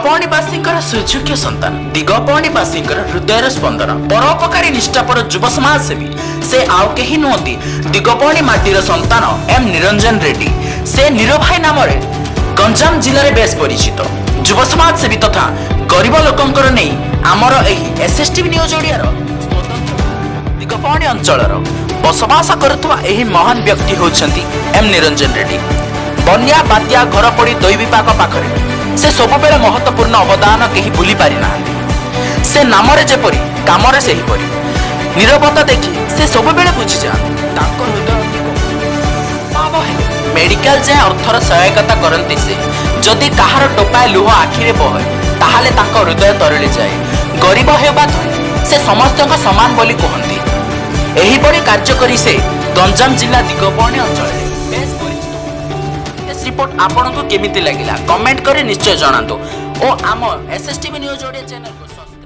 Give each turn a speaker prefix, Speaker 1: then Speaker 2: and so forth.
Speaker 1: दिगपहणीवासींकर सुयोग्य संतान दिगपहणीवासींकर हृदयर स्पंदन परोपकारी निष्ठापर युव समाजसेवी से आउ केही नुहति दिगपहणी माटीर संतान एम निरंजन रेड्डी से निरभाई नाम गंजाम जिले में बेस परिचित युव समाजसेवी तथा गरीब लोकंकर नहीं आमर एही एसएसटीवी न्यूज ओडियार दिगपहणी अंचलर बसवास करुवा एही महान व्यक्ति होउछंती एम निरंजन रेड्डी। बन्या बात्या घर पड़ी दुई विपाक पाखरे से सबुबेले महत्वपूर्ण अवदान कहीं भूली पारि ना से नामरे जेपरी कामरे सेहीपरी नीरवता देखि से सबुबेले बुझी जा मेडिकल जाए अर्थर सहायता करती से जदि कहार टोपाए लुह आखिरे बहे ताहाले तांको हृदय तरली जाए गरीब हेबा से समस्त समान बोली कहती एही परी कार्य करी से गंजाम जिला दिगपहणी अंचल रिपोर्ट आपको केमिति लगिला कमेंट करी निश्चय जणातु और आम एसएसटीवी न्यूज ओडिया चैनल को